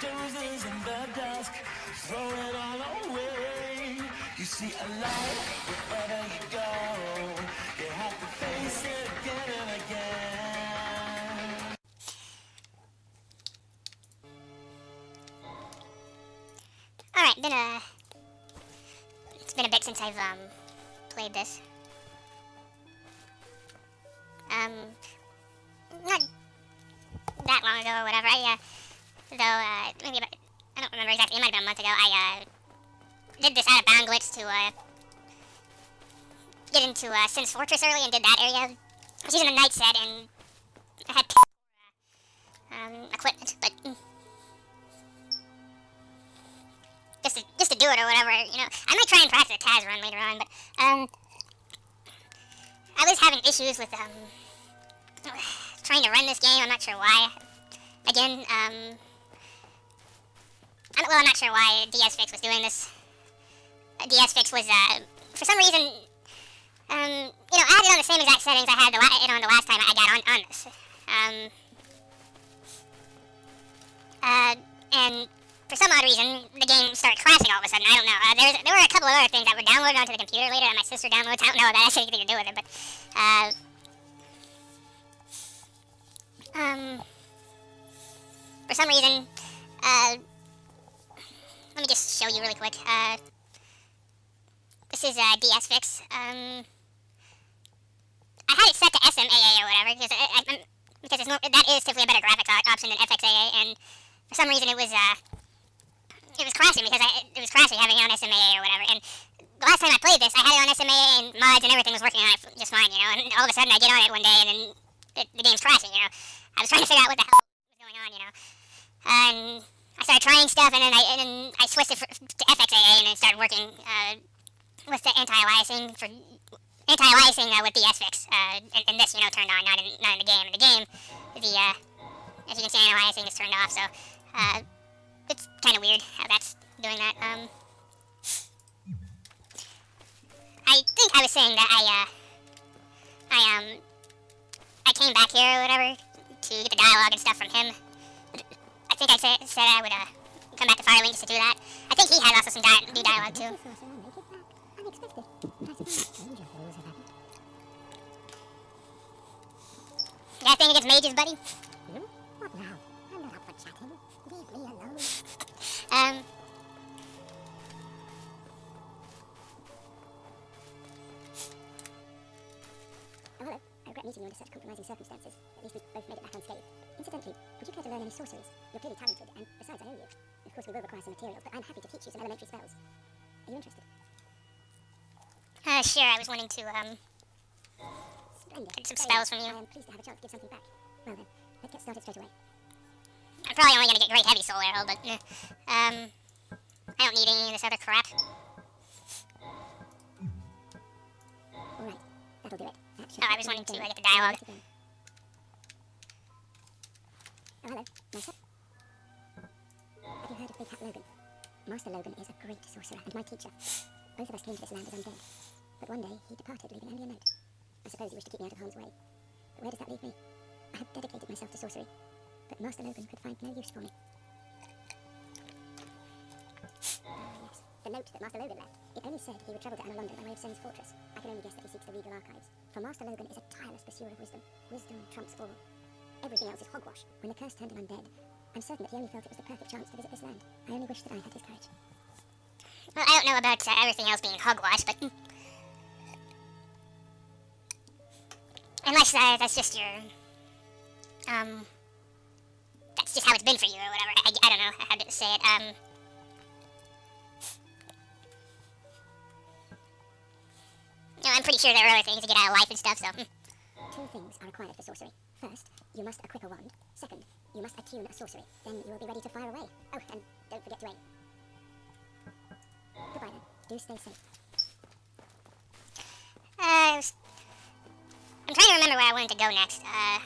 dozens in the dusk, throw it all away. You see a light wherever you go. You have to face it again and again. Alright, it's been a bit since I've played this. Not that long ago or whatever. Maybe about, I don't remember exactly, it might have been a month ago, I did this out of bound glitch to get into Sin's Fortress early and did that area. I was using a night set and I had equipment, but just to do it or whatever, you know. I might try and practice a Taz run later on, but I was having issues with trying to run this game. I'm not sure why. Again, I'm not sure why DSFix was doing this. DSFix was for some reason, you know, I had it on the same exact settings I had it on the last time I got on this. And for some odd reason, the game started crashing all of a sudden. I don't know. There were a couple of other things that were downloaded onto the computer later that my sister downloads. I don't know if that has anything to do with it, but for some reason, let me just show you really quick. This is DSFix. I had it set to SMAA or whatever because that is typically a better graphics option than FXAA, and for some reason it was crashing because it was crashing having it on SMAA or whatever. And the last time I played this, I had it on SMAA and mods and everything was working on it just fine, you know. And all of a sudden I get on it one day and then the game's crashing, you know. I was trying to figure out what the hell was going on, you know. And I started trying stuff, and then I switched it to FXAA, and it started working with the anti-aliasing with DSFix. And this, you know, turned on, not in the game. In the game, as you can see, anti-aliasing is turned off. So it's kind of weird how that's doing that. I think I was saying that I came back here or whatever to get the dialogue and stuff from him. I think I said I would come back to Firelink just to do that. I think he had also some new dialogue too. You got a thing against mages, buddy? What now? I'm not up for chatting. Leave me alone. Oh, hello. I regret meeting you under such compromising circumstances. At least we both made it back unscathed. Incidentally, would you care to learn any sorceries? You're clearly talented, and besides, I owe you. Of course, we will require some materials, but I'm happy to teach you some elementary spells. Are you interested? Sure, I was wanting to, Splendid. get some spells from you. I am pleased to have a chance to give something back. Well then, let's get started straight away. I'm probably only gonna get Great Heavy Soul Arrow, but, I don't need any of this other crap. Alright, that'll do it. Oh, I was wanting to get the dialogue. Oh, hello. Master? Have you heard of Big Hat Logan? Master Logan is a great sorcerer and my teacher. Both of us came to this land as undead. But one day, he departed, leaving only a note. I suppose he wished to keep me out of harm's way. But where does that leave me? I had dedicated myself to sorcery, but Master Logan could find no use for me. Yes. The note that Master Logan left. It only said he would travel to Anor Londo by way of Sin's Fortress. I can only guess that he seeks the Regal Archives. For Master Logan is a tireless pursuer of wisdom. Wisdom trumps all. Everything else is hogwash. When the curse turned him undead, I'm certain that he only felt it was the perfect chance to visit this land. I only wish that I had his courage. Well, I don't know about everything else being hogwash, but unless that's just your, that's just how it's been for you or whatever. I don't know how to say it. You know, I'm pretty sure there are other things to get out of life and stuff, so. Two things are required for sorcery. First, you must equip a wand. Second, you must attune a sorcery. Then you will be ready to fire away. Oh, and don't forget to aim. Goodbye then. Do stay safe. I'm trying to remember where I wanted to go next. I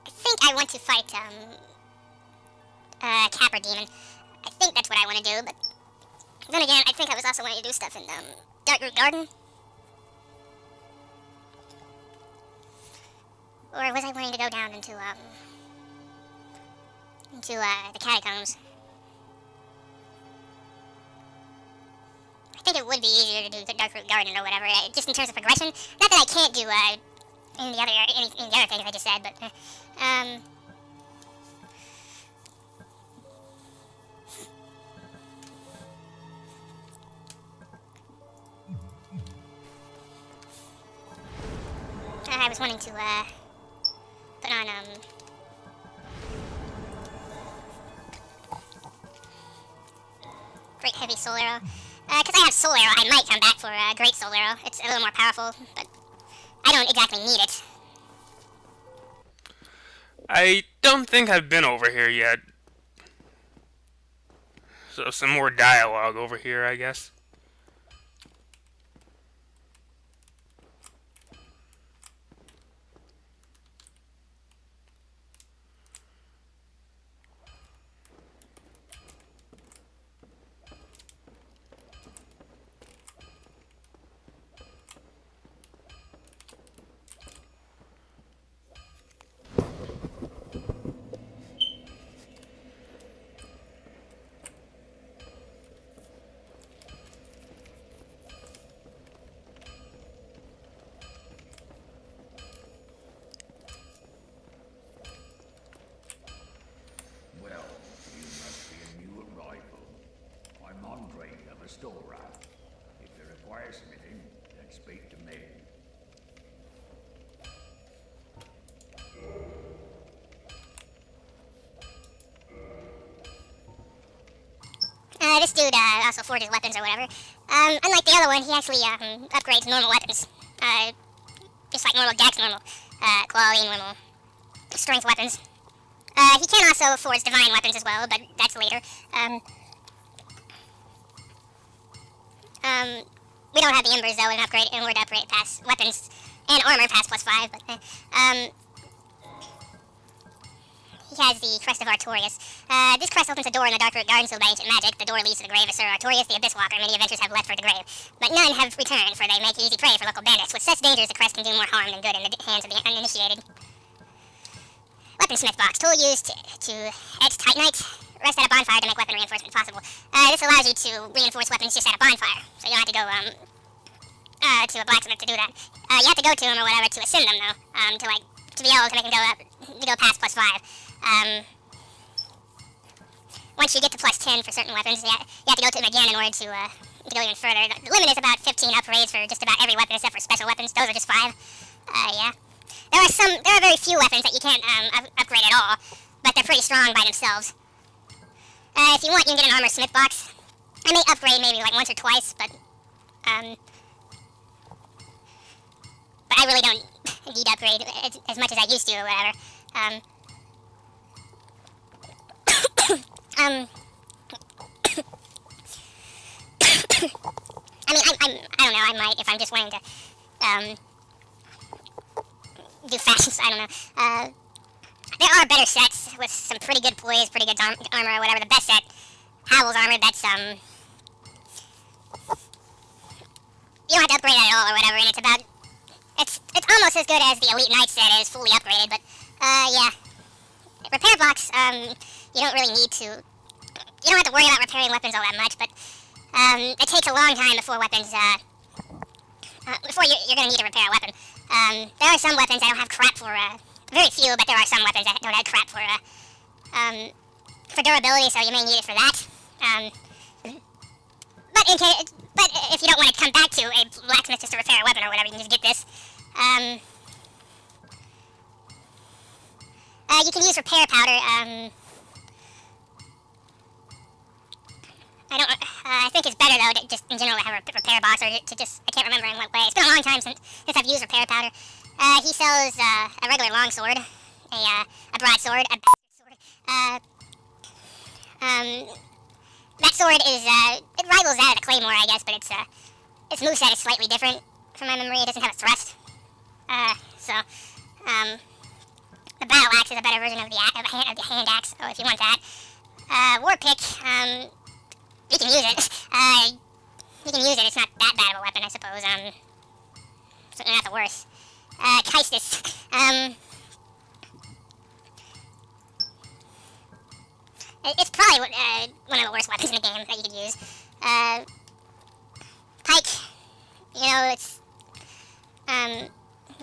think I want to fight, Capra Demon. I think that's what I want to do, but then again, I think I was also wanting to do stuff in, Darkroot Garden. Or was I wanting to go down into the catacombs? I think it would be easier to do the Darkroot Garden or whatever, just in terms of progression. Not that I can't do any of the other things I just said, but I was wanting to put on Great Heavy Soul Arrow. Because I have Soul Arrow, I might come back for Great Soul Arrow. It's a little more powerful, but I don't exactly need it. I don't think I've been over here yet. So some more dialogue over here, I guess. Well, you must be a new arrival. I'm Andre, the Restorer. If you require smithing, then speak to me. This dude also forges weapons or whatever. Unlike the other one, he actually upgrades normal weapons. Just like normal dex, normal quality, normal strength weapons. He can also forge divine weapons as well, but that's later. We don't have the embers though, in order to upgrade past weapons and armor past +5. But he has the Crest of Artorias. This crest opens a door in the Darkroot Garden sealed by ancient magic. The door leads to the grave of Sir Artorias, the Abyss Walker. Many adventurers have left for the grave, but none have returned, for they make easy prey for local bandits. With such dangers, the crest can do more harm than good in the hands of the uninitiated. Weaponsmith box. Tool used to etch titanite. Rest at a bonfire to make weapon reinforcement possible. This allows you to reinforce weapons just at a bonfire, so you don't have to go to a blacksmith to do that. You have to go to him or whatever to ascend them though, to be able to make them go past +5. Once you get to +10 for certain weapons, you have to go to them again in order to go even further. The limit is about 15 upgrades for just about every weapon except for special weapons. Those are just 5. Yeah. There are very few weapons that you can't upgrade at all, but they're pretty strong by themselves. If you want, you can get an armor smith box. I may upgrade maybe like once or twice, but I really don't need to upgrade as much as I used to or whatever. I mean, I don't know, I might if I'm just wanting to do fashions, I don't know. There are better sets with some pretty good poise, pretty good armor or whatever. The best set, Howl's armor, that's you don't have to upgrade that at all or whatever, and it's almost as good as the Elite Knight set is fully upgraded, but yeah. Repair box, you don't really need to, you don't have to worry about repairing weapons all that much, but it takes a long time before weapons, before you're going to need to repair a weapon. There are some weapons that don't have crap for, very few, but there are some weapons that don't have crap for durability, so you may need it for that. But if you don't want to come back to a blacksmith just to repair a weapon or whatever, you can just get this. You can use repair powder. I think it's better though to just in general to have a repair box or to just, I can't remember in what way. It's been a long time since I've used repair powder. He sells a regular longsword, a broadsword, a sword. That sword is it rivals that of the claymore, I guess, but its moveset is slightly different from my memory. It doesn't have a thrust. The battle axe is a better version of the hand axe. So if you want that, war pick, you can use it. You can use it. It's not that bad of a weapon, I suppose. Certainly not the worst. Keistis. It's probably one of the worst weapons in the game that you could use. Pike, you know, it's you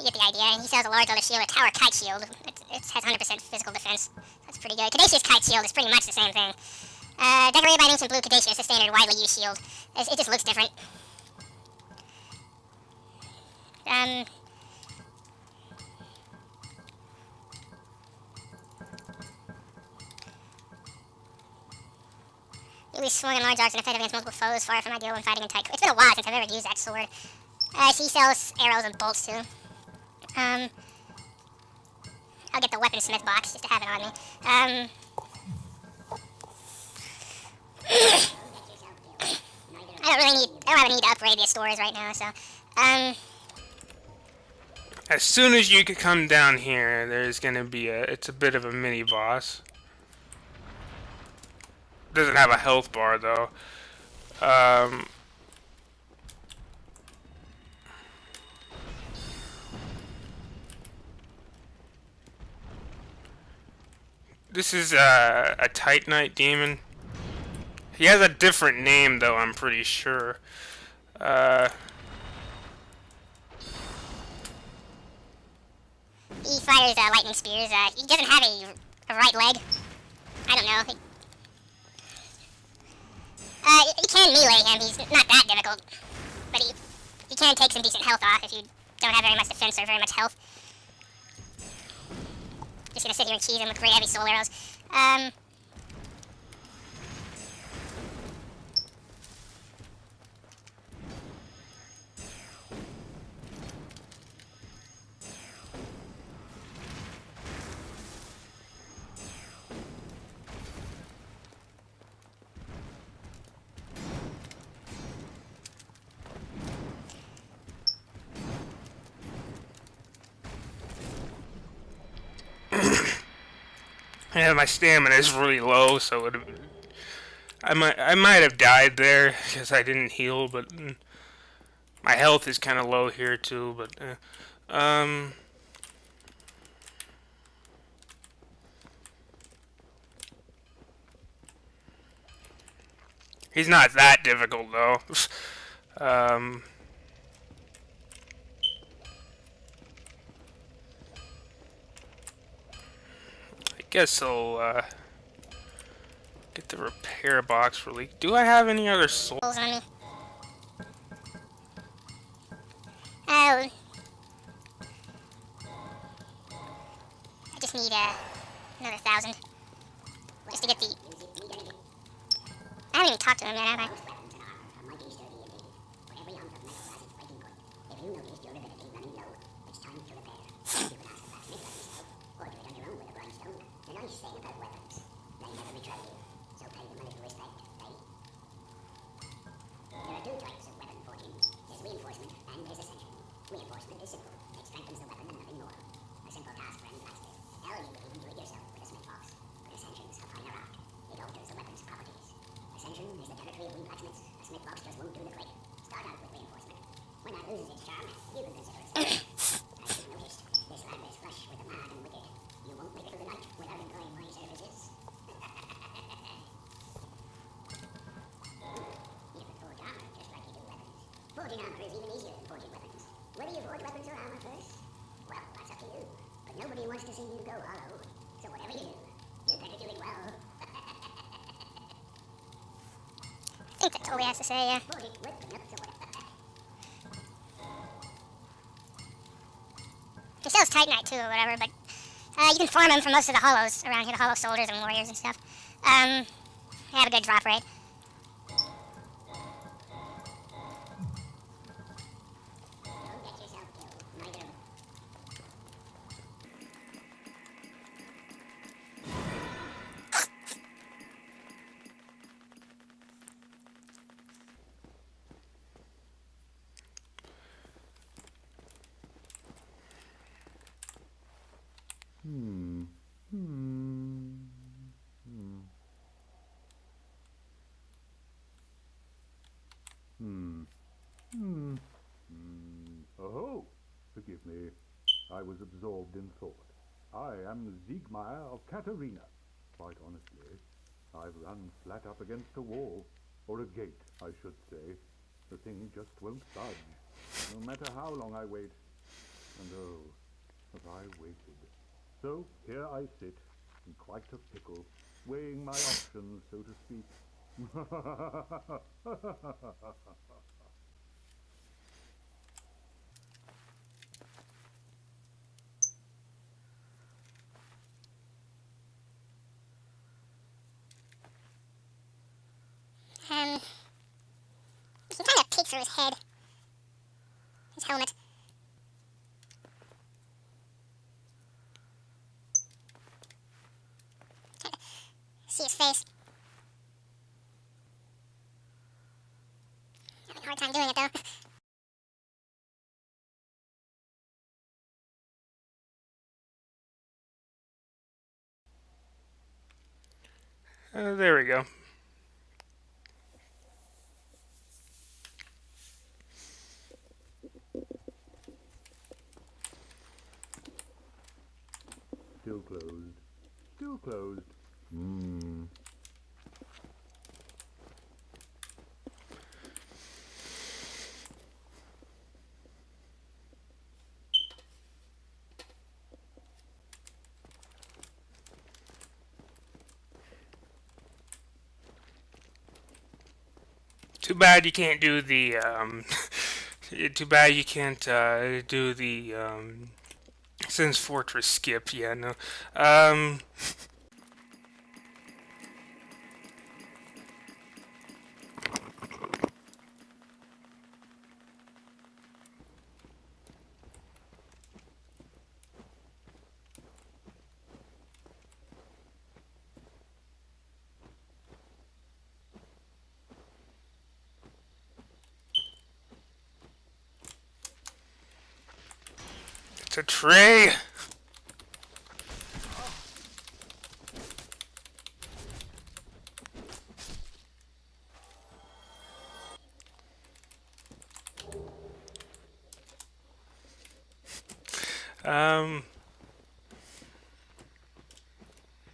get the idea. He sells a large leather shield, a tower kite shield. It has 100% physical defense. That's pretty good. Caduceus kite shield is pretty much the same thing. Decorated by an ancient blue Caduceus, a standard widely used shield. It just looks different. He swung in large arcs and effective against multiple foes, far from ideal when fighting in tight. It's been a while since I've ever used that sword. He sells arrows and bolts too. I'll get the weaponsmith box just to have it on me. I don't have a need to upgrade the stores right now, so As soon as you could come down here, there's gonna be it's a bit of a mini boss. Doesn't have a health bar though. This is a Titanite demon. He has a different name though, I'm pretty sure. he fires lightning spears. He doesn't have a right leg. I don't know. You can melee him. He's not that difficult, but he can take some decent health off if you don't have very much defense or very much health. Just gonna sit here and cheese him with great heavy soul arrows. Yeah, my stamina is really low, so I might have died there because I didn't heal, but my health is kind of low here too. But he's not that difficult though. I guess I'll get the repair box really. Do I have any other souls? On me. Oh. I just need another 1,000. Just to get the... I haven't even talked to him yet, have I? Forging armor is even easier than forging weapons. Whether you forge weapons or armor first, well, that's up to you. But nobody wants to see you go hollow. So whatever you do, you better do it well. I think that's all he has to say, yeah. He sells Titanite too, or whatever, but you can farm him from most of the hollows around here, the hollow soldiers and warriors and stuff. They have a good drop rate. Oh, forgive me. I was absorbed in thought. I am Siegmeyer of Katarina. Quite honestly, I've run flat up against a wall, or a gate, I should say. The thing just won't budge, no matter how long I wait. And oh, have I waited. So here I sit, in quite a pickle, weighing my options, so to speak. You can kind of peek through his head. His helmet. Kind of see his face. Having a hard time doing it though. There we go. Still closed. Still closed. Hmm. Too bad you can't do the, too bad you can't, do the, Since Fortress skip, yeah, no. It's a tray!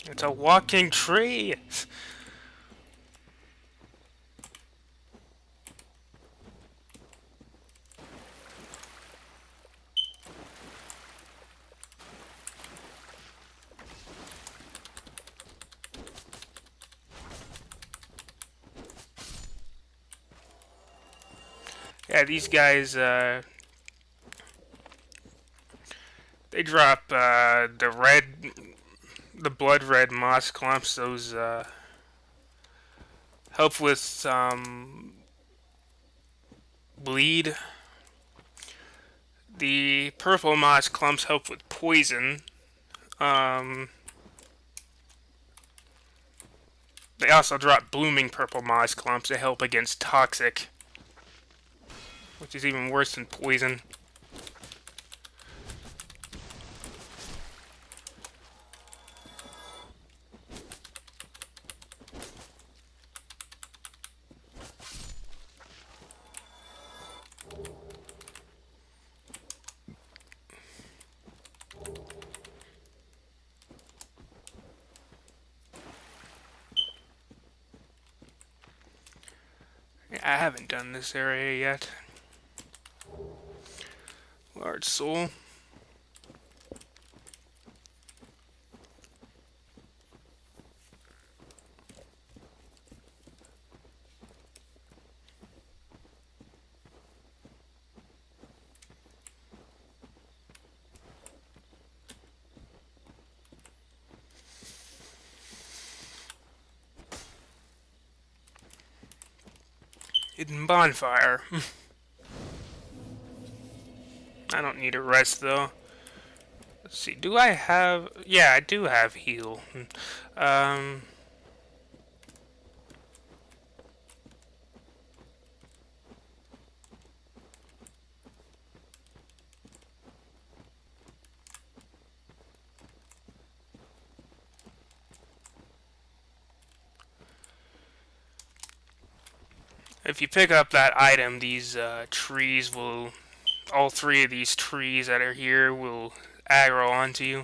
It's a walking tree! Yeah, these guys, they drop, the blood red moss clumps, those, help with, bleed. The purple moss clumps help with poison. They also drop blooming purple moss clumps to help against toxic, which is even worse than poison. I haven't done this area yet. Large soul. Hidden bonfire. I don't need a rest though. Let's see, do I have... Yeah, I do have heal. If you pick up that item, these trees will... All three of these trees that are here will aggro onto you.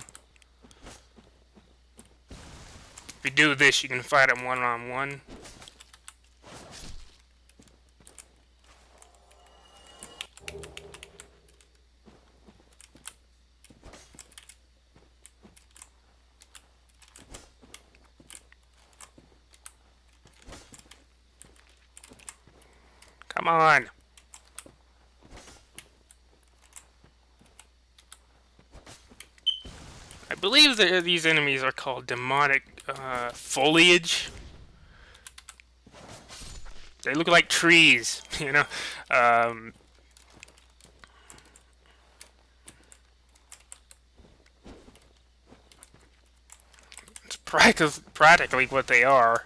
If you do this, you can fight them one-on-one. Come on. I believe that these enemies are called demonic foliage. They look like trees, you know. It's practically what they are.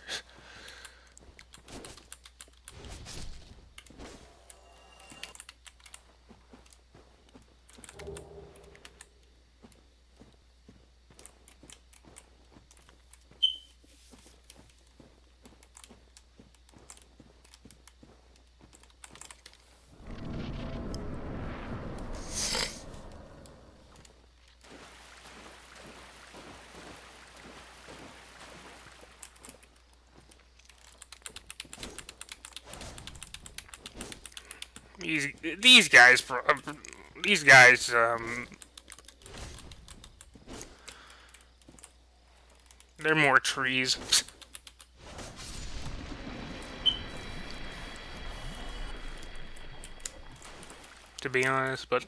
These guys, they're more trees. To be honest, but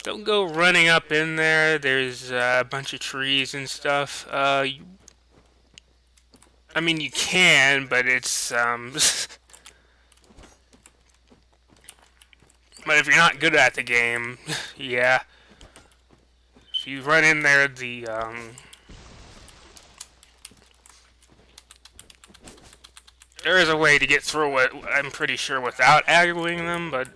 don't go running up in there. There's a bunch of trees and stuff. I mean, you can, but it's but if you're not good at the game, yeah. If you run in there, there is a way to get through it, I'm pretty sure, without aggroing them, but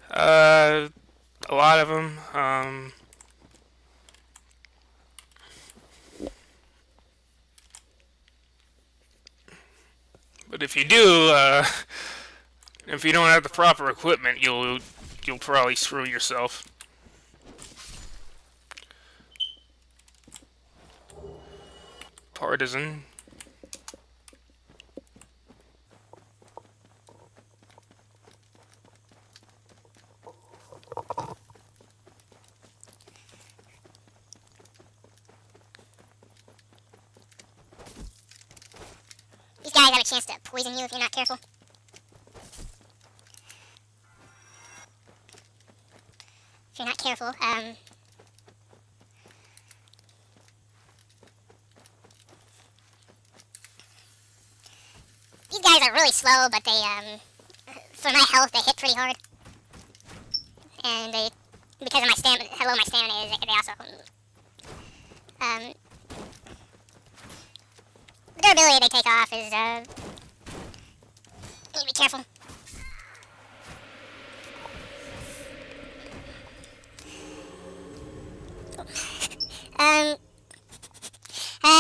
a lot of them, but if you do, if you don't have the proper equipment, you'll probably screw yourself. Partisan. These guys have a chance to poison you if you're not careful. If you're not careful, these guys are really slow, but they, for my health, they hit pretty hard. And they, because of how low my stamina is, they also, the durability they take off is, you need to be careful.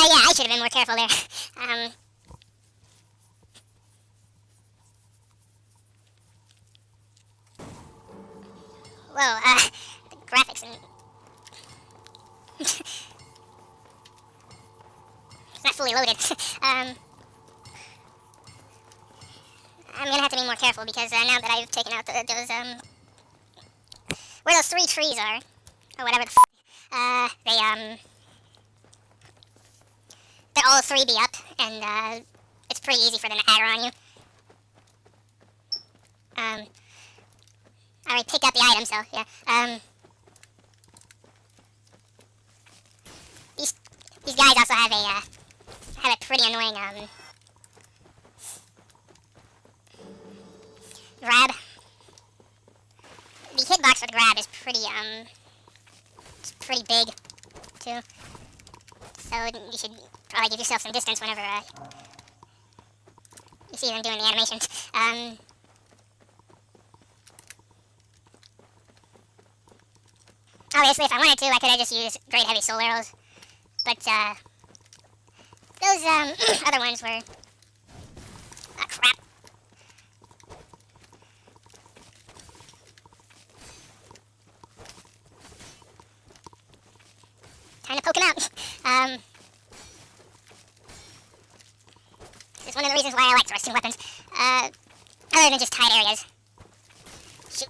Yeah, I should have been more careful there. Whoa, the graphics and... it's not fully loaded. I'm gonna have to be more careful because now that I've taken out those, where those 3 trees are, or whatever the they're all 3B up, and it's pretty easy for them to aggro on you. I already picked up the item, so yeah. These guys also have a pretty annoying grab. The hitbox for the grab is pretty it's pretty big too. So you should probably give yourself some distance whenever you see them doing the animations. Obviously, if I wanted to, I could have just used great heavy soul arrows. But those other ones were Ah, crap. Time to poke him out. This is one of the reasons why I like thrusting weapons. Other than just tight areas. Shoot.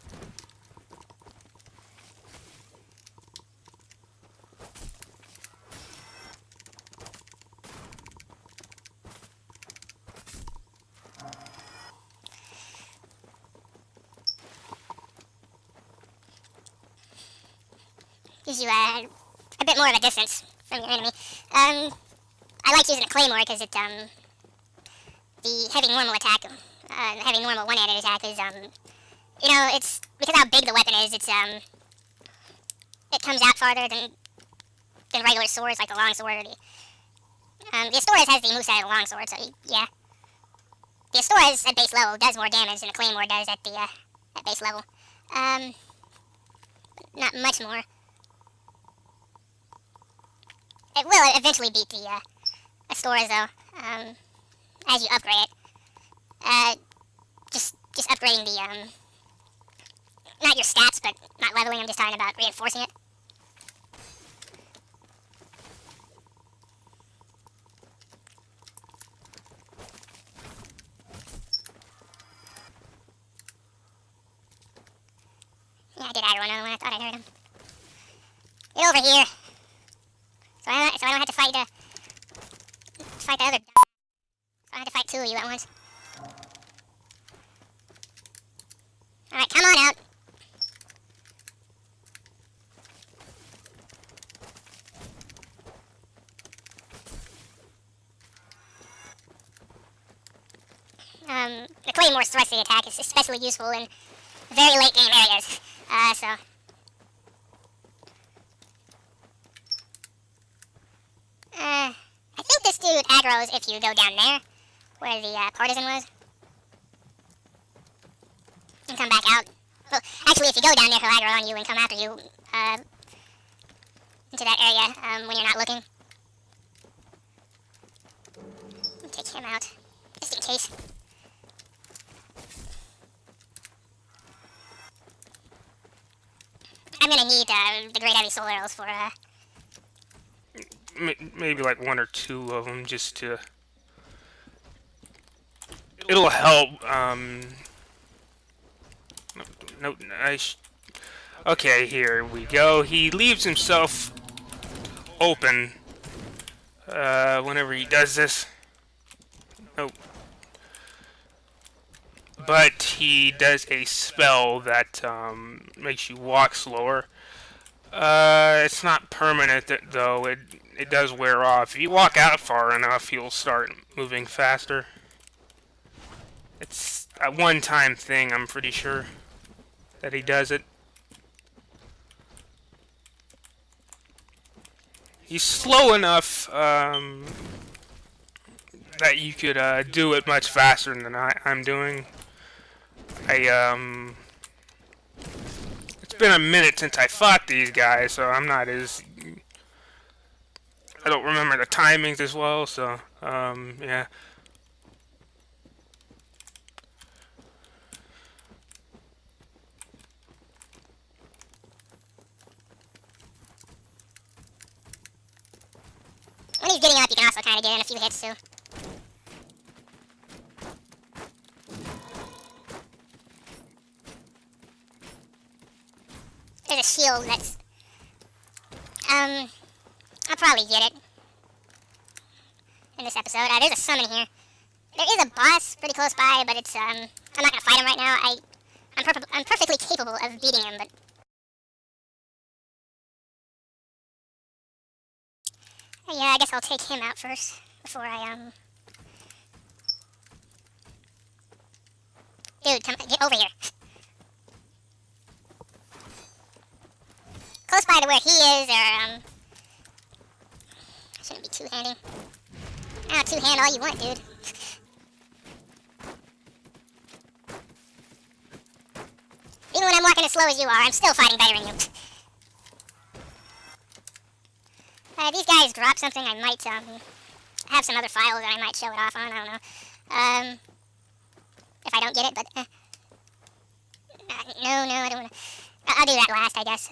Gives you a bit more of a distance from your enemy. I like using a claymore because it the heavy normal attack, heavy normal one-handed attack is you know, it's because how big the weapon is. It's it comes out farther than regular swords like the long sword or the Astoras has the moveset of the long sword, so yeah. The Astoras at base level does more damage than the claymore does at the at base level. Not much more. It will eventually beat the Astoras though, as you upgrade it. Just upgrading the not your stats, but not leveling. I'm just talking about reinforcing it. Yeah, I did aggro another one. I thought I heard him. Get over here. So I don't have to fight the other. So I have to fight two of you at once. All right, come on out. The Claymore's thrusting attack is especially useful in very late game areas. So. I think this dude aggroes if you go down there, where the partisan was. And come back out. Well, actually, if you go down there, he'll aggro on you and come after you into that area when you're not looking. Take him out, just in case. I'm gonna need the Great Heavy Soul Arrows for maybe like one or two of them just to. It'll help. No, okay, here we go. He leaves himself open whenever he does this. Nope. But he does a spell that makes you walk slower. It's not permanent though. It does wear off. If you walk out far enough, you'll start moving faster. It's a one-time thing, I'm pretty sure, that he does it. He's slow enough that you could do it much faster than I'm doing. It's been a minute since I fought these guys, so I'm not as... I don't remember the timings as well, so, yeah. When he's getting up, you can also kind of get in a few hits, too. There's a shield that's... I'll probably get it in this episode. There's a summon here. There is a boss pretty close by, but it's, I'm not gonna fight him right now. I'm perfectly capable of beating him, but... Yeah, I guess I'll take him out first, before I, Dude, get over here. Close by to where he is, or, shouldn't be two-handing. Ah, two-hand all you want, dude. Even when I'm walking as slow as you are, I'm still fighting better than you. These guys drop something, I might, have some other files that I might show it off on, I don't know. I don't get it, but no, I don't want to. I'll do that last, I guess.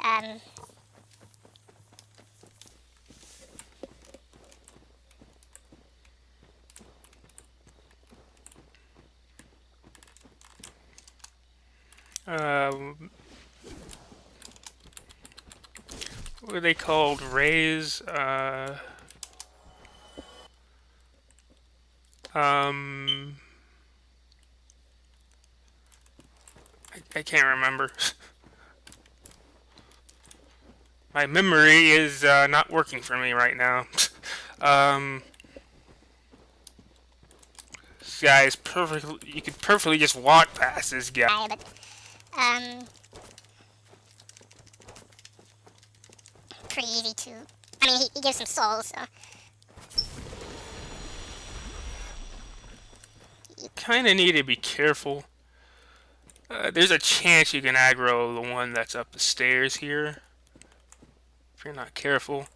What are they called? Rays? I can't remember. My memory is not working for me right now. This guy is perfectly. You could perfectly just walk past this guy. But pretty easy to. I mean, he gives some souls, so. Kind of need to be careful. There's a chance you can aggro the one that's up the stairs here if you're not careful.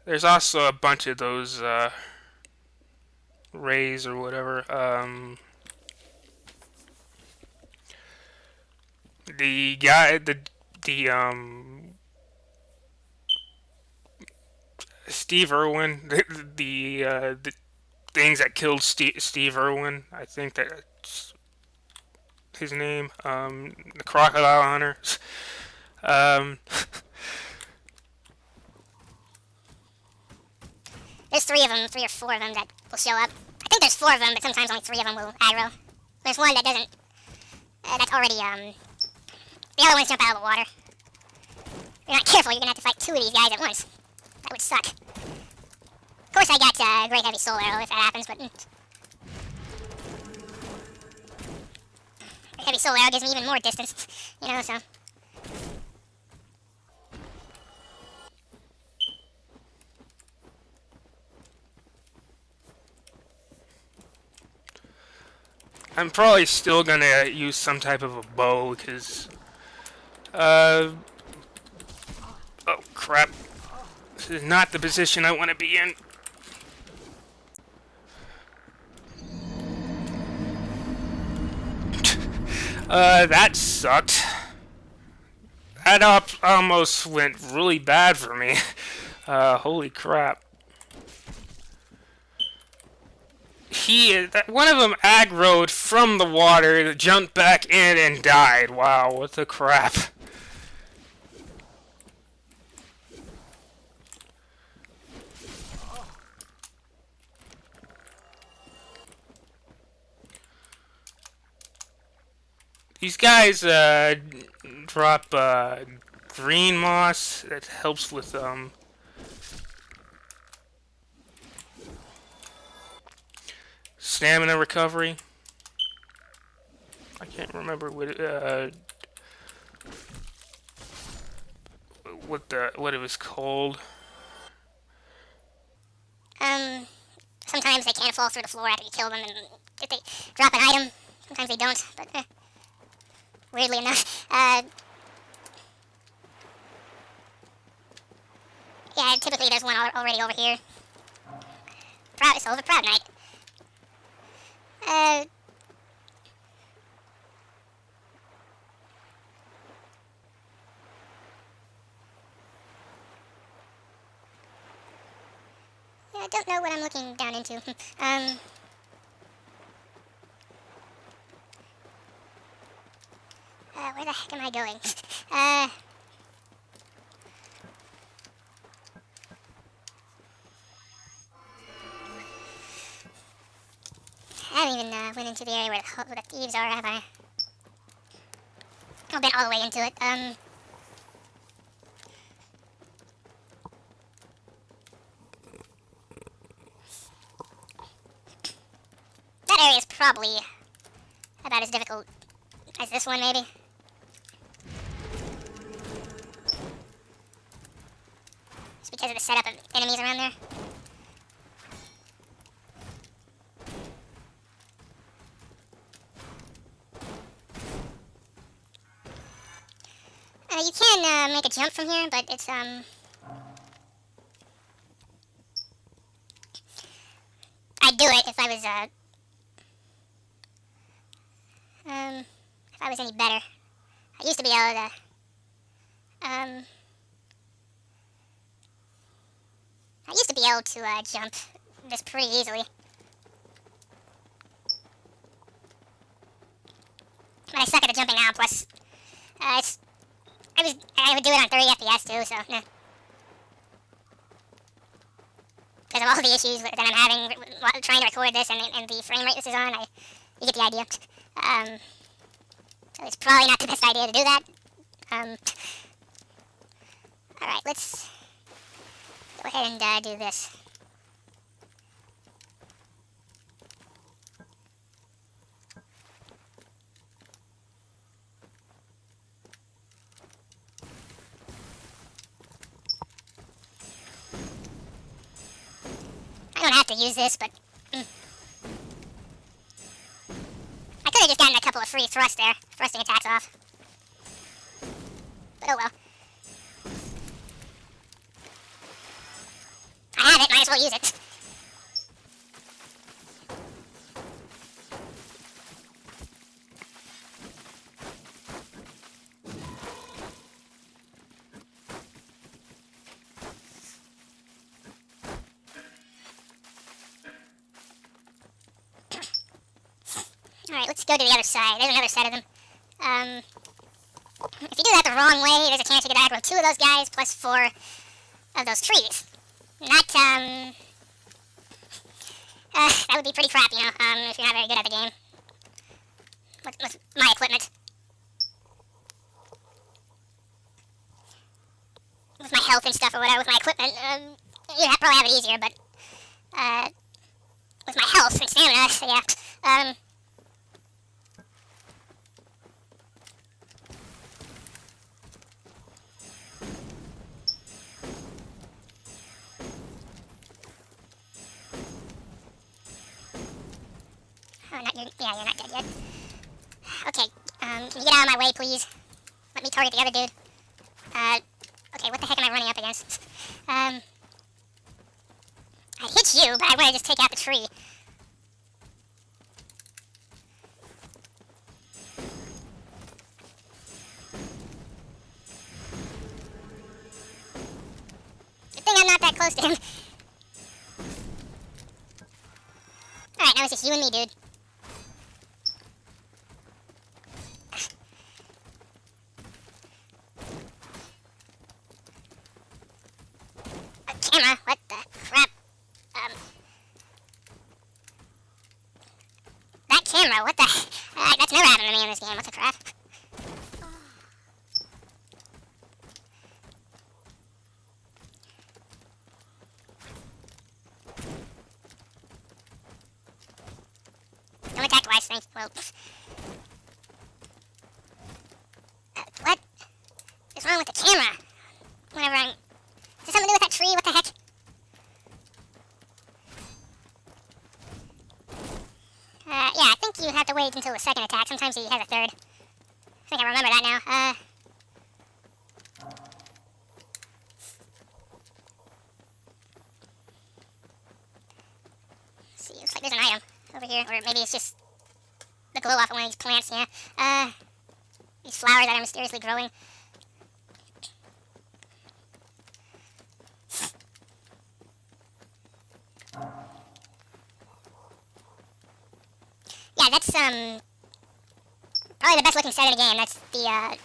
There's also a bunch of those rays or whatever. The guy, the Steve Irwin, the things that killed Steve Irwin, I think that's his name. The crocodile hunter. There's 3 of them, 3 or 4 of them that will show up. I think there's 4 of them, but sometimes only 3 of them will aggro. There's one that doesn't. That's already the other ones jump out of the water. If you're not careful, you're gonna have to fight 2 of these guys at once. That would suck. Of course, I got Great Heavy Soul Arrow if that happens, but Great Heavy Soul Arrow gives me even more distance, you know. So I'm probably still gonna use some type of a bow because, oh crap, this is not the position I want to be in. That sucked. That almost went really bad for me. Holy crap. One of them aggroed from the water, jumped back in, and died. Wow, what the crap. These guys drop green moss that helps with stamina recovery. I can't remember what it was called. sometimes they can fall through the floor after you kill them, and if they drop an item, sometimes they don't. But weirdly enough, yeah, typically there's one already over here. It's over Proud Night. I don't know what I'm looking down into. Where the heck am I going? I haven't even went into the area where the thieves are, have I? I've been all the way into it. That area is probably about as difficult as this one, maybe. Just because of the setup of enemies around there. You can make a jump from here, but it's do it if I was any better. I used to be able to jump this pretty easily. But I suck at the jumping now, plus I would do it on 30 FPS too, so nah. Because of all the issues that I'm having while trying to record this and the frame rate this is on, you get the idea. So it's probably not the best idea to do that. Alright, let's go ahead and do this. I don't have to use this, but I could have just gotten a couple of free thrusting attacks off. But oh well. I have it, might as well use it. Alright, let's go to the other side. There's another set of them. If you do that the wrong way, there's a chance you could aggro 2 of those guys plus 4 of those trees. That would be pretty crap, you know, if you're not very good at the game. With my equipment. With my health and stuff or whatever, with my equipment, you'd probably have it easier, but, with my health and stamina, so yeah, you're not dead yet. Okay, can you get out of my way, please? Let me target the other dude. Okay, what the heck am I running up against? I hit you, but I want to just take out the tree. Good thing I'm not that close to him. Alright, now it's just you and me, dude. Camera, what the crap? That camera, what the... that's never happened to me in this game, what the crap? Don't attack twice, thanks. Well... what is wrong with the camera? Whenever I'm... Is it something to do with that tree? What the heck? Yeah, I think you have to wait until the second attack. Sometimes he has a third. I think I remember that now. Let's see, looks like there's an item over here. Or maybe it's just the glow off of one of these plants, yeah. These flowers that are mysteriously growing. Yeah, that's, probably the best looking set in the game. That's the,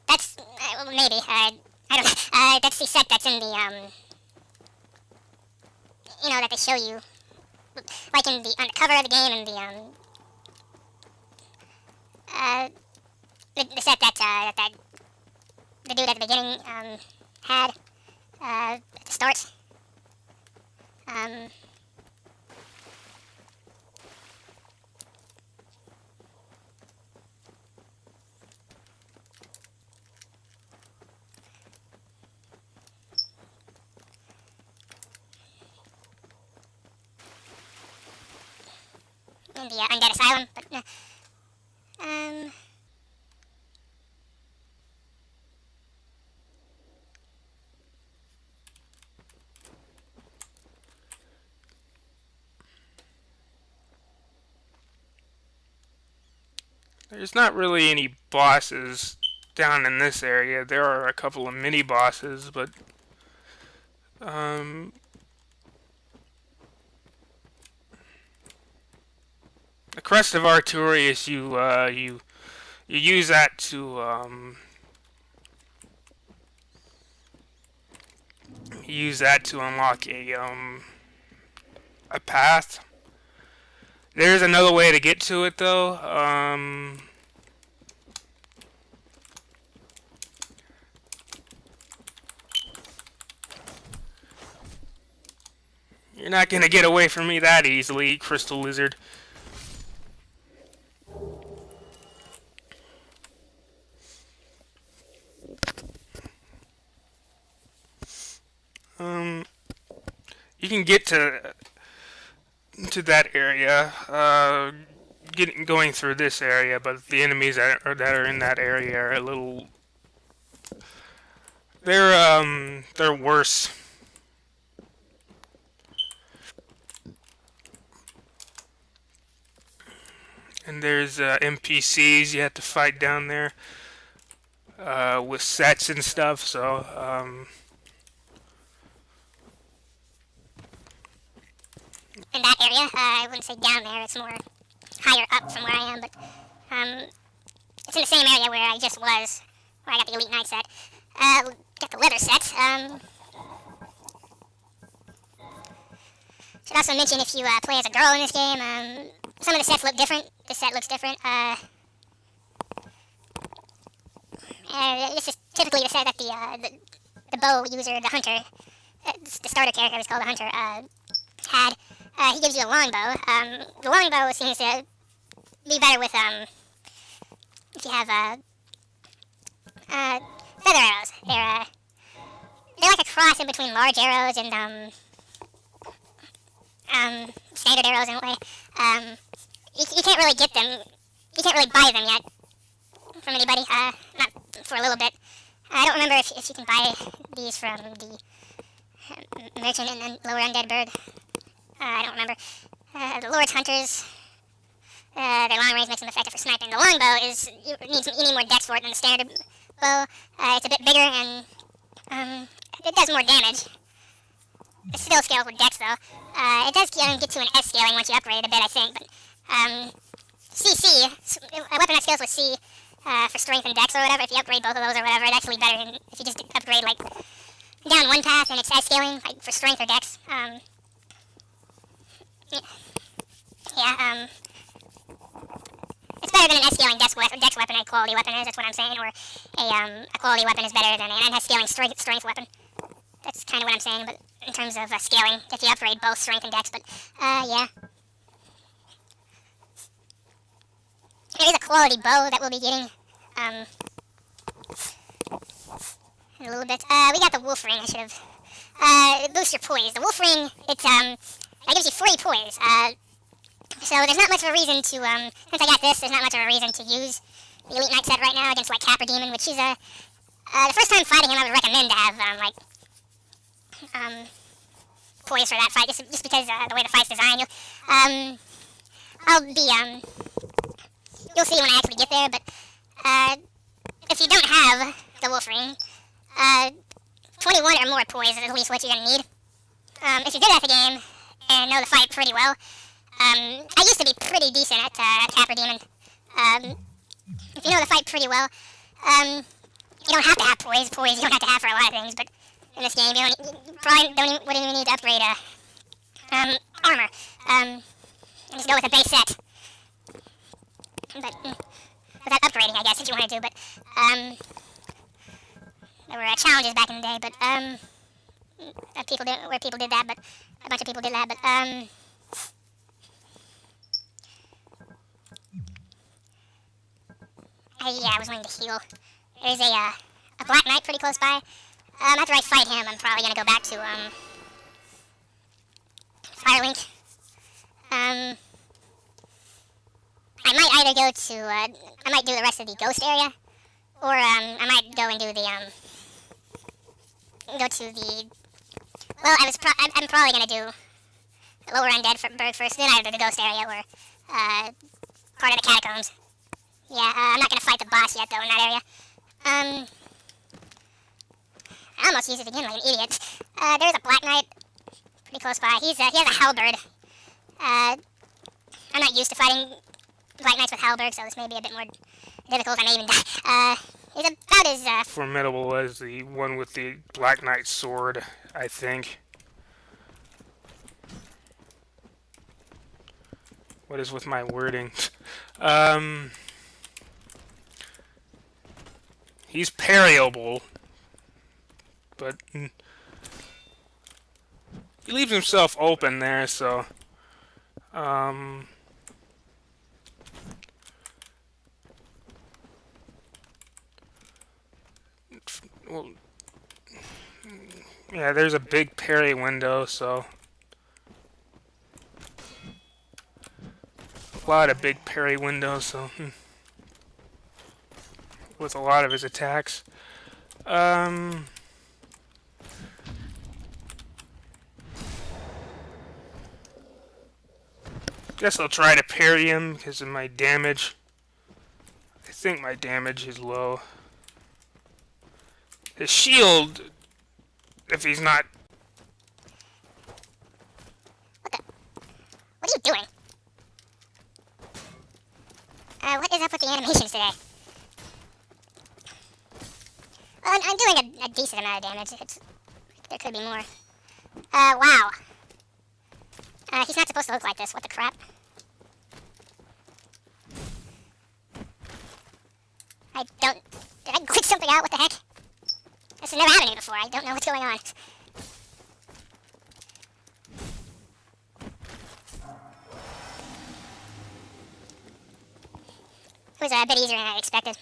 that's, well, maybe, I don't know, that's the set that's in the, you know, that they show you, like on the cover of the game and the set that the dude at the beginning, had, at the start. In the Undead Asylum, but, There's not really any bosses down in this area. There are a couple of mini bosses, but the Crest of Arturius, you use that to unlock a path. There's another way to get to it though. You're not gonna get away from me that easily, Crystal Lizard. You can get to that area, going through this area, but the enemies that are in that area are a little. They're worse. And there's NPCs you have to fight down there with sets and stuff. So in that area, I wouldn't say down there. It's more higher up from where I am, but it's in the same area where I just was, where I got the Elite Knight set. Got the leather set. Should also mention if you play as a girl in this game, some of the sets look different. This set looks different. This is typically the set that the bow user, the hunter, the starter character was called the hunter, had. He gives you a longbow. The longbow seems to be better with if you have feather arrows. They're like a cross in between large arrows and standard arrows in a way. You can't really get them. You can't really buy them yet from anybody. Not for a little bit. I don't remember if you can buy these from the merchant in the Lower Undead Burg. I don't remember. The Lord's Hunters, their long range makes them effective for sniping. The longbow you need more dex for it than the standard bow. It's a bit bigger and it does more damage. It still scales with dex though. It does get to an S scaling once you upgrade it a bit, I think. But CC, a weapon that scales with C for strength and dex or whatever. If you upgrade both of those or whatever, it's actually better than if you just upgrade like down one path and it's S scaling, like for strength or dex. It's better than an S-scaling dex weapon, a quality weapon is, that's what I'm saying, or a quality weapon is better than an S-scaling strength weapon. That's kind of what I'm saying, but in terms of scaling, if you upgrade both strength and dex, but, yeah. There is a quality bow that we'll be getting, in a little bit. We got the wolf ring, I should have, it boosts your poise. The wolf ring, that gives you 40 poise. So there's not much of a reason to, since I got this, there's not much of a reason to use the Elite Knight set right now against, like, Capra Demon, which is, the first time fighting him, I would recommend to have, poise for that fight, just because, the way the fight's designed. You'll see when I actually get there, but, if you don't have the wolf ring, 21 or more poise is at least what you're gonna need. If you're good at the game, and know the fight pretty well. I used to be pretty decent at Capra Demon. If you know the fight pretty well, you don't have to have poise. Poise you don't have to have for a lot of things, but in this game you wouldn't even need to upgrade armor. Just go with a base set. But without upgrading, I guess, if you wanted to. But there were challenges back in the day, but people did that, but a bunch of people did that, but I was wanting to heal. There's a Black Knight pretty close by. After I fight him, I'm probably gonna go back to Firelink. I might either go to I might do the rest of the ghost area, or I might go and do the well, I'm probably gonna do the Lower Undead Burg first, then either the ghost area or part of the catacombs. Yeah, I'm not gonna fight the boss yet, though, in that area. I almost used it again like an idiot. There's a Black Knight pretty close by. He has a halberd. I'm not used to fighting Black Knights with halberds, so this may be a bit more difficult. I may even die. He's about as formidable as the one with the Black Knight sword, I think. What is with my wording? He's parryable, but he leaves himself open there, so well, yeah, there's a big parry window, so a lot of big parry windows, so with a lot of his attacks. Guess I'll try to parry him because of my damage. I think my damage is low. His shield, if he's not... What are you doing? What is up with the animations today? Well, I'm doing a decent amount of damage. There could be more. Wow. He's not supposed to look like this. What the crap? Did I glitch something out? What the heck? This has never happened to me before. I don't know what's going on. It was a bit easier than I expected.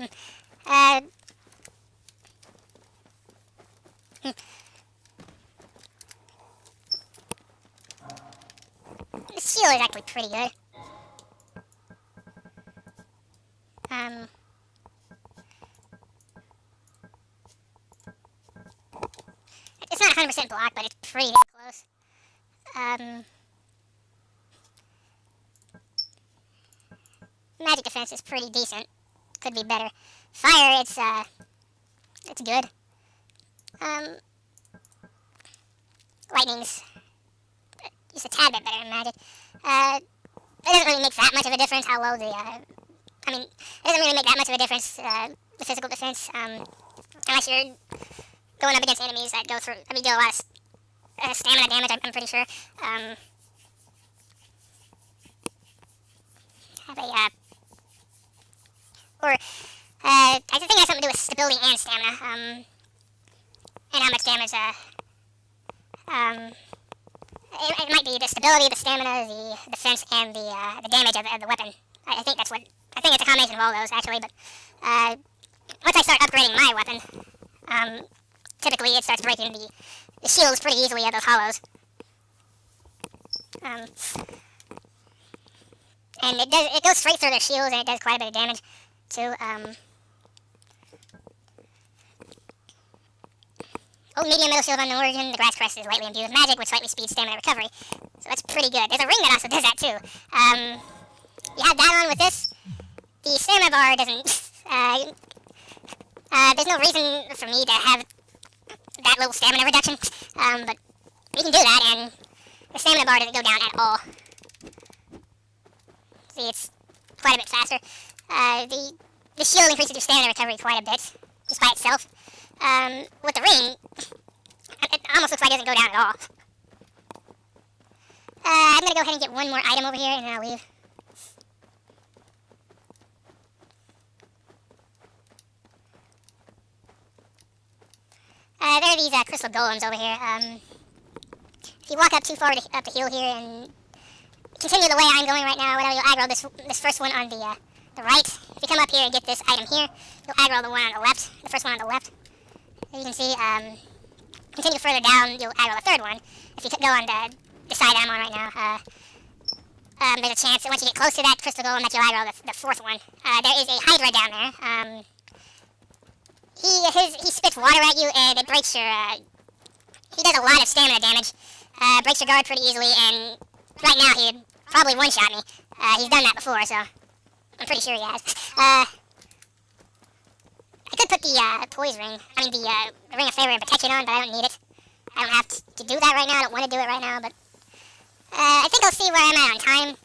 The shield is actually pretty good. It's not 100% block, but it's pretty close. Magic defense is pretty decent. Could be better. Fire, it's good. Lightning's just a tad bit better than magic. It doesn't really make that much of a difference how low the, it doesn't really make that much of a difference, the physical defense, unless you're going up against enemies that go do a lot of stamina damage, I'm pretty sure. I think it has something to do with stability and stamina, and how much damage, it might be the stability, the stamina, the defense, and the damage of the weapon. I think it's a combination of all those, actually, but, once I start upgrading my weapon, typically it starts breaking the shields pretty easily at those hollows. And it goes straight through their shields, and it does quite a bit of damage, too. Old medium metal shield of unknown origin. The grass crest is lightly imbued with magic, which slightly speeds stamina recovery. So that's pretty good. There's a ring that also does that, too. You have that on with this. The stamina bar doesn't... there's no reason for me to have that little stamina reduction, but you can do that, and the stamina bar doesn't go down at all. See, it's quite a bit faster. The shield increases your stamina recovery quite a bit, just by itself. With the ring, it almost looks like it doesn't go down at all. I'm gonna go ahead and get one more item over here, and then I'll leave. There are these crystal golems over here. If you walk up too far up the hill here and continue the way I'm going right now, you'll aggro this first one on the right. If you come up here and get this item here, you'll aggro the one on the left, the first one on the left. As you can see, continue further down, you'll aggro the third one. If you go on the side I'm on right now, there's a chance that once you get close to that crystal golem that you'll aggro the fourth one. There is a Hydra down there. He spits water at you, and it breaks your, he does a lot of stamina damage, breaks your guard pretty easily, and right now he'd probably one-shot me. He's done that before, so I'm pretty sure he has. I could put the poise ring, the ring of favor and protection on, but I don't need it. I don't have to do that right now. I don't want to do it right now, but I think I'll see where I'm at on time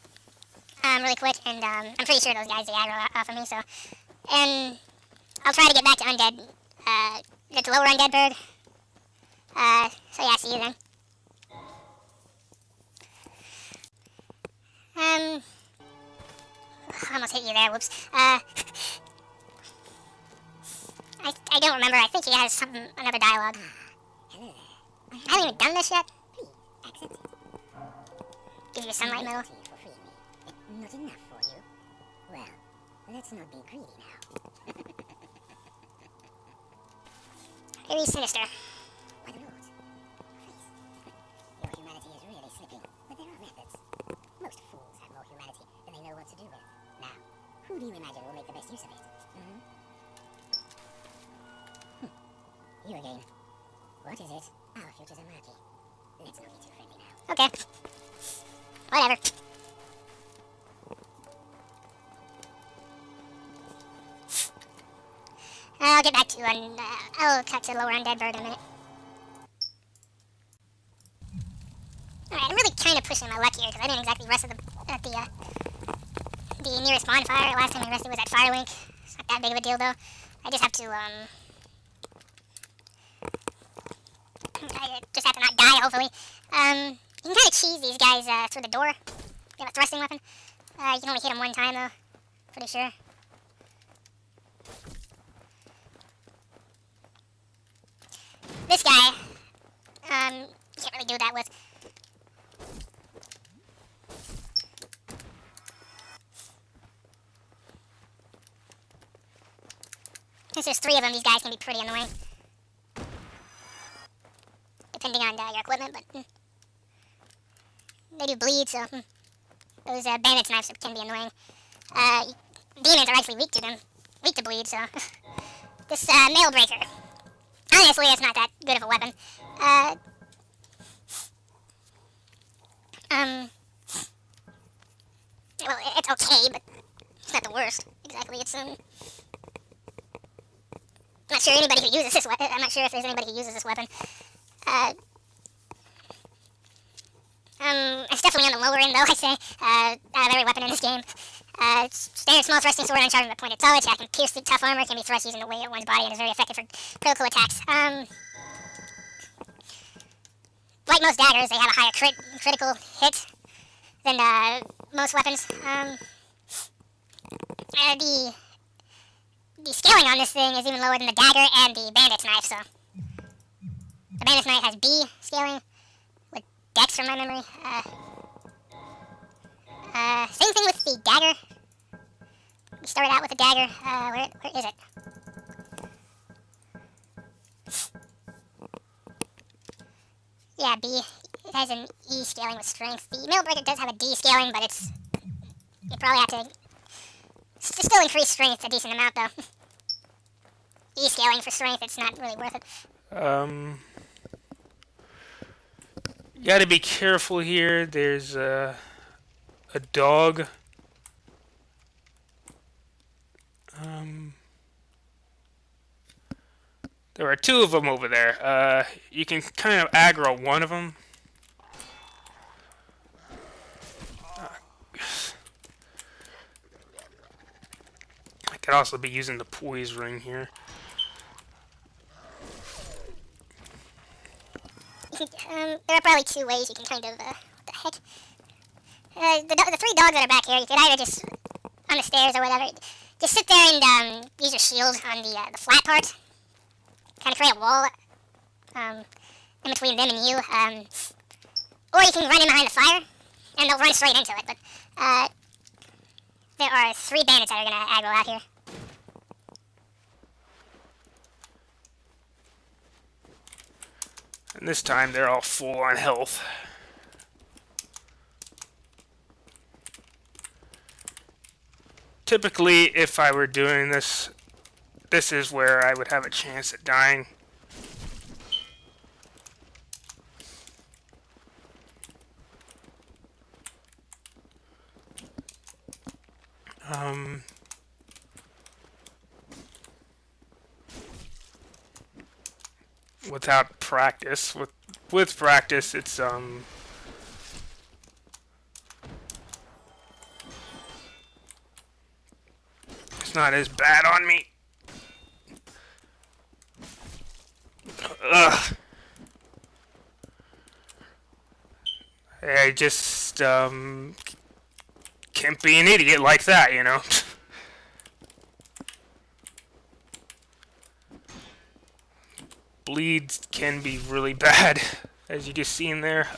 really quick, and I'm pretty sure those guys, they aggro off of me, so. And I'll try to get back to undead, get the lower undead bird. So yeah, see you then. I almost hit you there, whoops. I don't remember. I think he has another dialogue. Hello there. I haven't even done this yet. Please, accept it. Give you a sunlight medal. Thank you for freeing me. Not enough for you? Well, let's not be greedy now. Very sinister. By the Lord. Face. Your humanity is really slipping, but there are methods. Most fools have more humanity than they know what to do with. Now, who do you imagine will make the best use of it? You again. What is it? Our futures are murky. Let's not be too friendly now. Okay. Whatever. I'll get back to you and I'll cut to the lower undead bird in a minute. Alright, I'm really kind of pushing my luck here because I didn't exactly rest at the nearest bonfire. Last time I rested was at Firelink. It's not that big of a deal though. I just have to I just have to not die, hopefully. You can kind of cheese these guys through the door. You have a thrusting weapon. You can only hit them one time, though. Pretty sure. This guy, you can't really do that with. Since there's 3 of them, these guys can be pretty annoying. Depending on your equipment, but they do bleed, so those bandits knives can be annoying. Demons are actually weak to them, weak to bleed, so this mail breaker, honestly, it's not that good of a weapon. Well, it's okay, but it's not the worst exactly. It's I'm not sure anybody who uses this weapon. I'm not sure if there's anybody who uses this weapon. It's definitely on the lower end, though, I'd say, out of every weapon in this game. It's standard small thrusting sword, uncharged with pointed solid. Attack can pierce through tough armor, can be thrust using the weight of one's body, and is very effective for critical attacks. Like most daggers, they have a higher critical hit than most weapons. The scaling on this thing is even lower than the dagger and the bandit's knife, so. The bandit's knife has B scaling with dex from my memory. Same thing with the dagger. We started out with the dagger. Where is it? Yeah, B. It has an E scaling with strength. The mail breaker does have a D scaling, but you probably have to still increase strength a decent amount, though. E scaling for strength, it's not really worth it. You gotta be careful here. There's a dog. There are 2 of them over there. You can kind of aggro one of them. I could also be using the poise ring here. There are probably 2 ways you can kind of, what the heck? The 3 dogs that are back here, you could either just, on the stairs or whatever, just sit there and use your shield on the flat part. Kind of create a wall in between them and you. Or you can run in behind the fire, and they'll run straight into it. But there are 3 bandits that are going to aggro out here. And this time they're all full on health. Typically, if I were doing this, this is where I would have a chance at dying. Um, without practice, with practice, it's not as bad on me. Ugh. I just can't be an idiot like that, you know. Bleeds can be really bad, as you just seen there.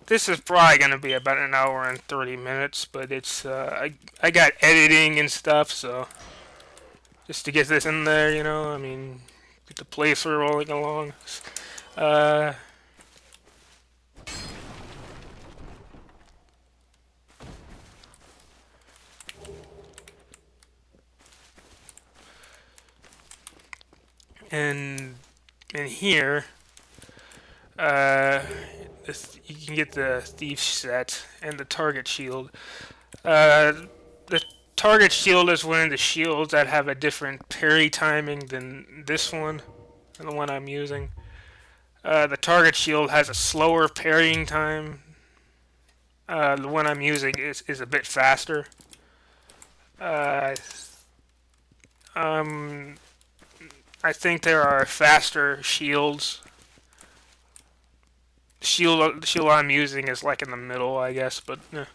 This is probably gonna be about an hour and 30 minutes, but it's I got editing and stuff, so just to get this in there, you know, I mean, get the playthrough rolling along. Uh, and in here, you can get the thief set and the target shield. The target shield is one of the shields that have a different parry timing than this one, the one I'm using. The target shield has a slower parrying time. The one I'm using is a bit faster. I think there are faster shields. The shield I'm using is like in the middle, I guess, but the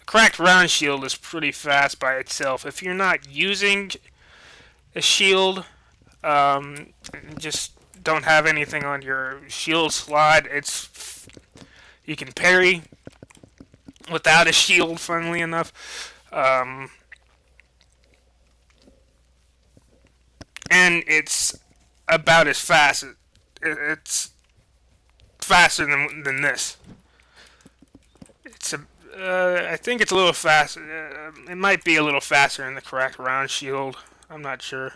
cracked round shield is pretty fast by itself. If you're not using a shield, just don't have anything on your shield slot, you can parry without a shield, funnily enough. And it's about as fast. It's faster than this. I think it's a little faster. It might be a little faster than the cracked round shield. I'm not sure.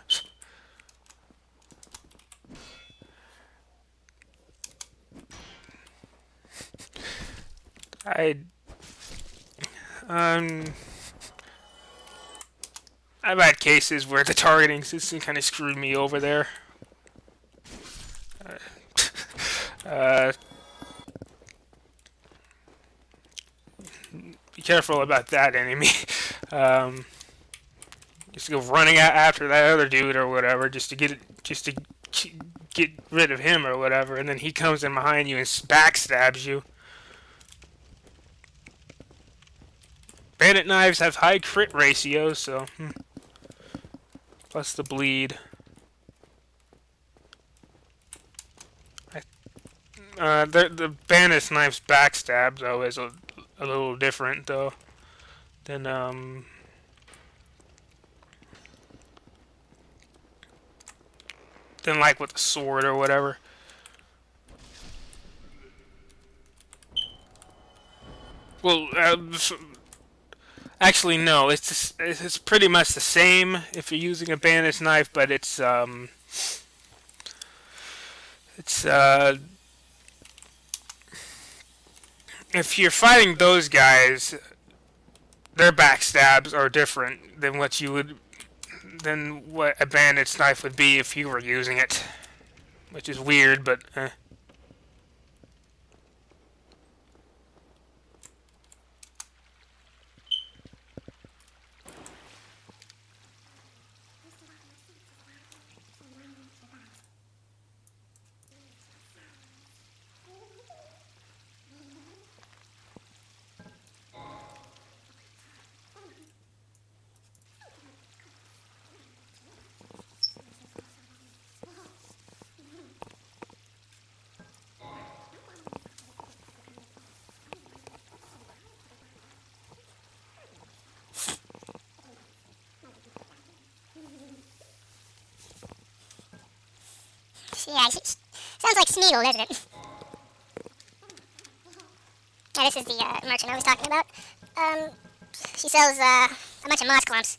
I've had cases where the targeting system kind of screwed me over there. Be careful about that enemy. Just go running after that other dude or whatever, just to get rid of him or whatever, and then he comes in behind you and backstabs you. Bandit knives have high crit ratios, so plus the bleed. The bandit knife's backstab though is a little different though than like with the sword or whatever. Well, actually no, it's pretty much the same if you're using a bandit knife, but it's if you're fighting those guys, their backstabs are different than what a bandit's knife would be if you were using it, which is weird, but Yeah, sounds like Smeagol, doesn't it? Yeah, this is the merchant I was talking about. She sells a bunch of moss clumps.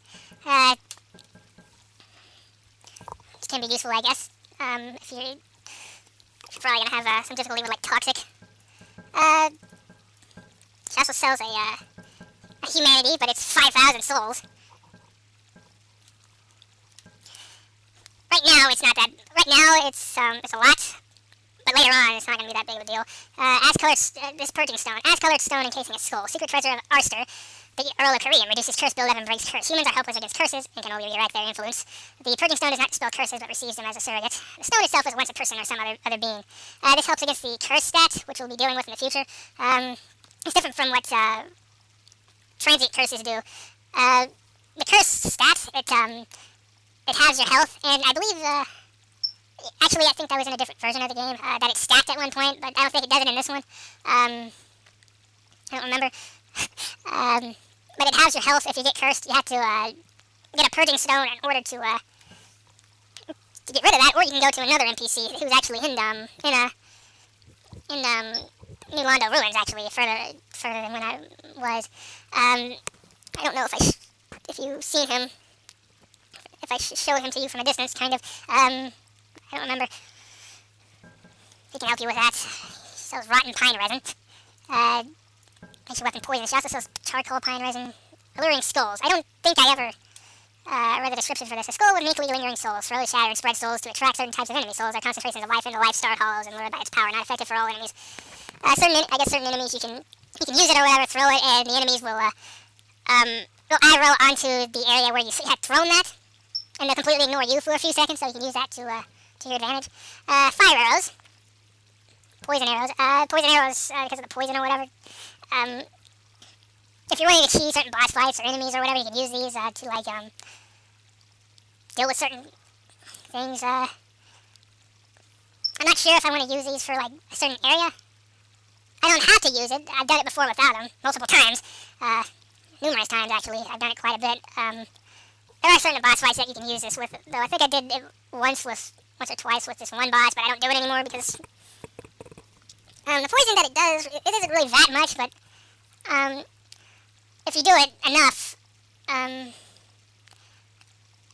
Which can be useful, I guess. If you're probably gonna have some difficulty with like toxic. She also sells a humanity, but it's 5,000 souls. Right now, it's not that. Right now, it's a lot. But later on, it's not going to be that big of a deal. This purging stone. As-colored stone encasing a skull. Secret treasure of Arster, the Earl of Korean, reduces curse build-up and breaks curse. Humans are helpless against curses and can only redirect their influence. The purging stone does not dispel curses, but receives them as a surrogate. The stone itself was once a person or some other being. This helps against the curse stat, which we'll be dealing with in the future. It's different from what transient curses do. The curse stat, it halves your health, and I believe... Actually, I think that was in a different version of the game, that it stacked at one point, but I don't think it does it in this one. I don't remember. But it halves your health if you get cursed. You have to get a purging stone in order to get rid of that, or you can go to another NPC who's actually in New Londo Ruins, actually, further than when I was. I don't know if you've seen him, if I show him to you from a distance, kind of. I don't remember. He can help you with that. He sells rotten pine resin. Makes your weapon poison. She also sells charcoal pine resin. Alluring skulls. I don't think I ever read the description for this. A skull with uniquely lingering souls. Slowly shatter and spread souls to attract certain types of enemy souls. Are concentrations of life in the life star hollows and lured by its power. Not effective for all enemies. Certain enemies you can use it or whatever, throw it, and the enemies will aggro onto the area where you had thrown that, and they'll completely ignore you for a few seconds. So you can use that to your advantage. Fire arrows. Poison arrows. Because of the poison or whatever. If you're ready to cheese certain boss fights or enemies or whatever, you can use these to, like, deal with certain things. I'm not sure if I want to use these for, like, a certain area. I don't have to use it. I've done it before without them, multiple times. Numerous times, actually. I've done it quite a bit. There are certain boss fights that you can use this with, though. I think I did it once or twice with this one boss, but I don't do it anymore because the poison that it does, it isn't really that much, but if you do it enough,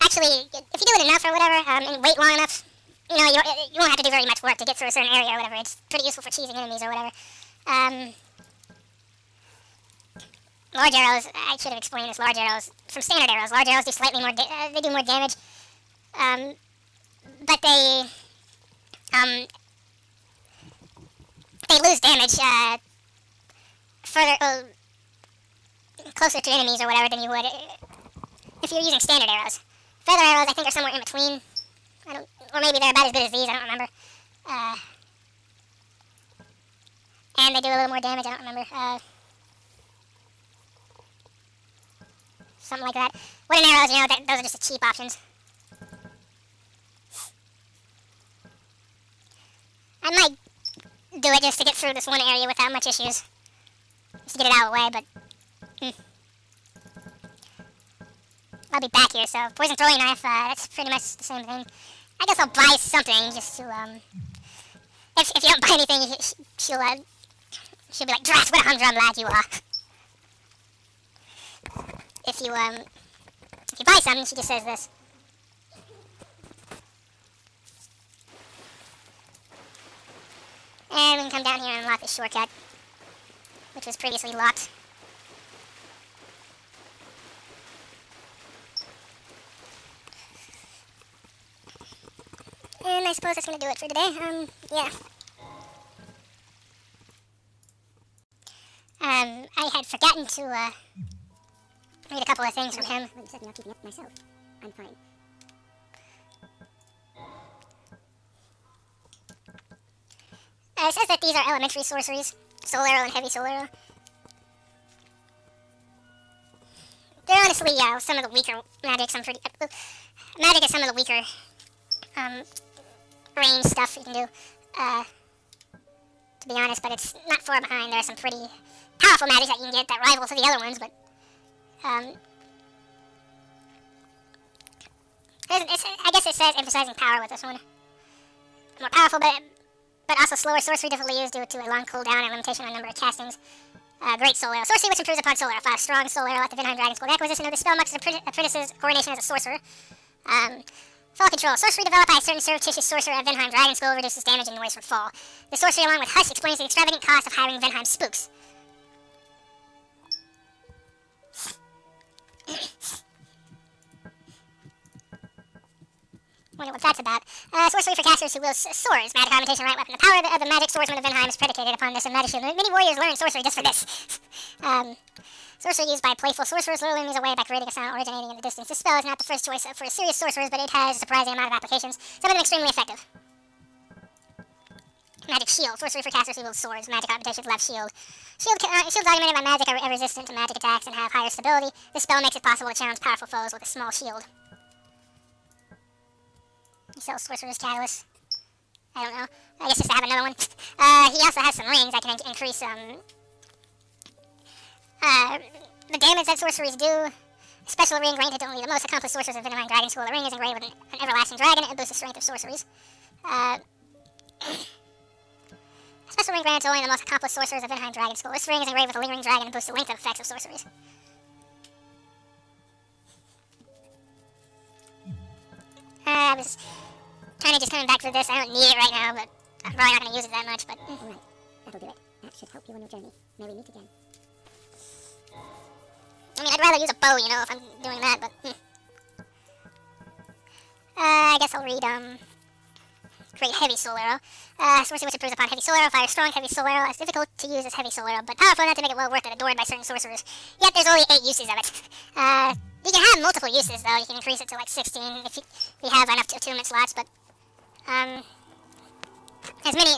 actually, if you do it enough or whatever, and wait long enough, you won't have to do very much work to get through a certain area or whatever. It's pretty useful for cheesing enemies or whatever. Large arrows, I should have explained this. Large arrows, from standard arrows, large arrows do slightly more, they do more damage. But they lose damage further, closer to enemies or whatever than you would if you're using standard arrows. Feather arrows, I think, are somewhere in between. Or maybe they're about as good as these. I don't remember. And they do a little more damage. I don't remember. Something like that. Wooden arrows, those are just the cheap options. I might do it just to get through this one area without much issues. Just to get it out of the way, but... I'll be back here, so poison throwing knife, that's pretty much the same thing. I guess I'll buy something just to, if you don't buy anything, she'll be like, Drat, what a humdrum lad you are. If you buy something, she just says this. And we can come down here and unlock this shortcut, which was previously locked. And I suppose that's going to do it for today. Yeah. I had forgotten to, read a couple of things from him. Well, you certainly are keeping up myself. I'm fine. It says that these are elementary sorceries. Soul Arrow and Heavy Soul Arrow. They're honestly, some of the weaker magic. Magic is some of the weaker, range stuff you can do, to be honest, but it's not far behind. There are some pretty powerful magic that you can get that rival to the other ones, but, I guess it says emphasizing power with this one. More powerful, but also slower sorcery difficulty used due to a long cooldown and limitation on number of castings. Great Solero. Sorcery which improves upon Solero. 5 strong Solero at the Vinheim Dragon School. The acquisition of the spell marks an apprentice's coronation as a sorcerer. Fall Control. Sorcery developed by a certain surreptitious sorcerer at Vinheim Dragon School reduces damage and noise from fall. The sorcery, along with Hush, explains the extravagant cost of hiring Vinheim spooks. Wonder what that's about. Sorcery for casters who wield swords. Magic augmentation, right weapon. The power of the magic swordsman of Vinheim is predicated upon this and magic shield. Many warriors learn sorcery just for this. Sorcery used by playful sorcerers luring enemies away by creating a sound originating in the distance. This spell is not the first choice for serious sorcerers, but it has a surprising amount of applications, some of them extremely effective. Magic shield. Sorcery for casters who wield swords. Magic augmentation, left shield. Shields augmented by magic are resistant to magic attacks and have higher stability. This spell makes it possible to challenge powerful foes with a small shield. He sells Sorcerer's Catalyst. I don't know. I guess just to have another one. He also has some rings that can increase the damage that sorceries do. A special ring granted to only the most accomplished sorcerers of Vinheim Dragon School. The ring is engraved with an everlasting dragon and boosts the strength of sorceries. A special ring granted to only the most accomplished sorcerers of Vinheim Dragon School. This ring is engraved with a lingering dragon and boosts the length of effects of sorceries. I was kind of just coming back for this. I don't need it right now, but I'm probably not going to use it that much, but... Alright, that'll do it. That should help you on your journey. May we meet again. I mean, I'd rather use a bow, you know, if I'm doing that, but... I guess I'll read, Great Heavy Solero. Sorcery which improves upon Heavy Solero. Fire strong Heavy Solero. It's difficult to use as Heavy Solero, but powerful enough to make it well worth it, adored by certain sorcerers. Yet there's only 8 uses of it. You can have multiple uses, though. You can increase it to, like, 16 if you have enough attunement slots, but... as many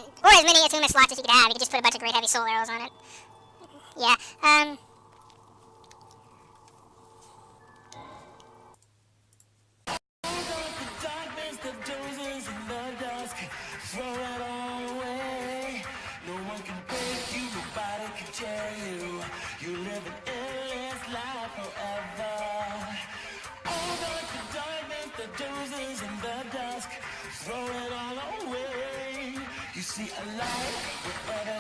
attunement slots as you could have. You could just put a bunch of Great Heavy Soleros on it. Yeah, Throw it all away. No one can break you, nobody can tear you. You live an endless life forever. Hold on to darkness, the dozens in the dusk. Throw it all away. You see a light wherever